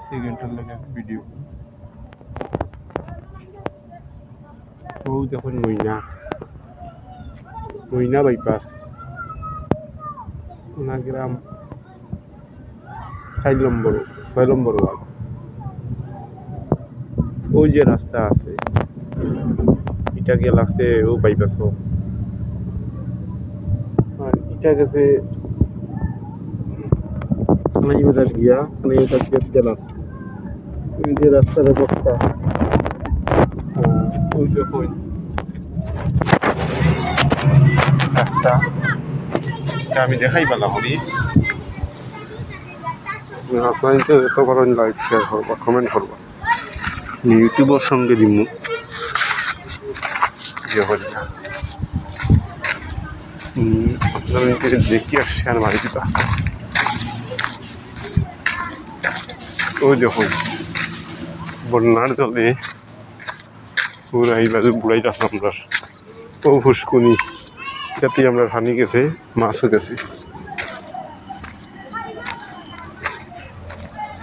সেকেন্ডের লাগে ভিডিও ও দেখুন মইনা বাইপাস গ্রাম 6 নম্বর ওয়ার্ড ওই যে রাস্তা আছে এটা গিয়ে লাগছে ও বাইপাস আর এটা গেছে কানাইবাজার গিয়া জেলা ওই যে রাস্তার অবস্থা ওই যখন রাস্তা আমি দেখাই পেলাম আপনাদের যত পারেন লাইক শেয়ার করবা কমেন্ট করবা ইউটিউবের সঙ্গে দিব আপনাদের দেখি আর শেয়ার মারি দিবা ওই দেখুন বন্যার জলে পুরা এই বাজু বুড়াই যাচ্ছে আমরা ও ফুসকুনি যাতে আমরা হানি গেছে মাছও গেছে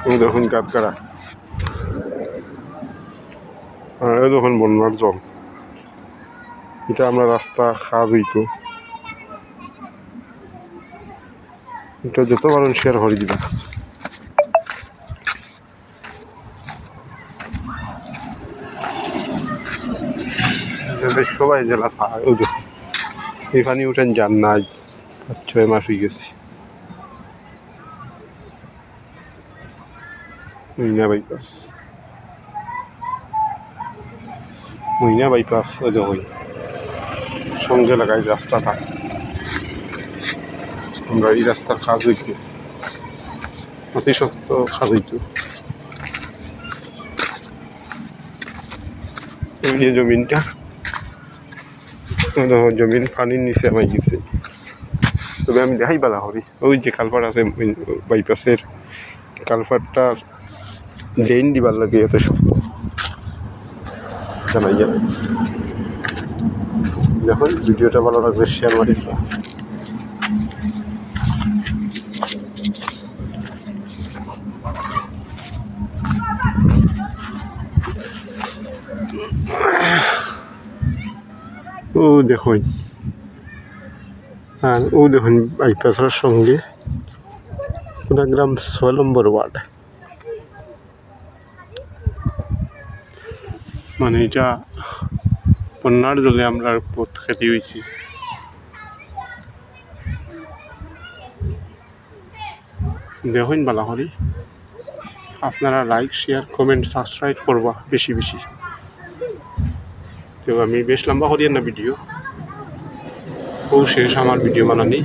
ও দেখুন কাঠকারা আর দেখুন বন্যার জল এটা আমরা রাস্তা কাজ হইতো এটা যত পারেন শেয়ার করে দিবা সবাই জেলা ওই দেখুন এই পানি উঠেন যান নাই 5-6 মাস হয়ে গেছে মইনা বাইপাস ওই দেখুন সঙ্গে লাগাই রাস্তাটা আমরা এই রাস্তার কাজ হইতো অতি শক্ত কাজ হইতো এই যে জমিনটা জমিন পানির নিচে আমার গেছে তবে আমি দেখাই পালা করি ওই যে কালভার্ট আছে বাইপাসের কালভার্টটার ড্রেন দিবার লাগে এত শক্ত জানাই যাবে দেখুন ভিডিওটা ভালো লাগবে শেয়ার মারি ও দেখুন আর ও দেখুন বাইপাসের সঙ্গে গ্রাম 6 নম্বর ওয়ার্ড মানে এটা বন্যার জলে আমরা পথ খেতে হয়েছি দেখুন বালা করি আপনারা লাইক শেয়ার কমেন্ট সাবস্ক্রাইব করবা বেশি বেশি তো আমি বেশ লম্বা করি না ভিডিও ও শেষ আমার ভিডিও বানানি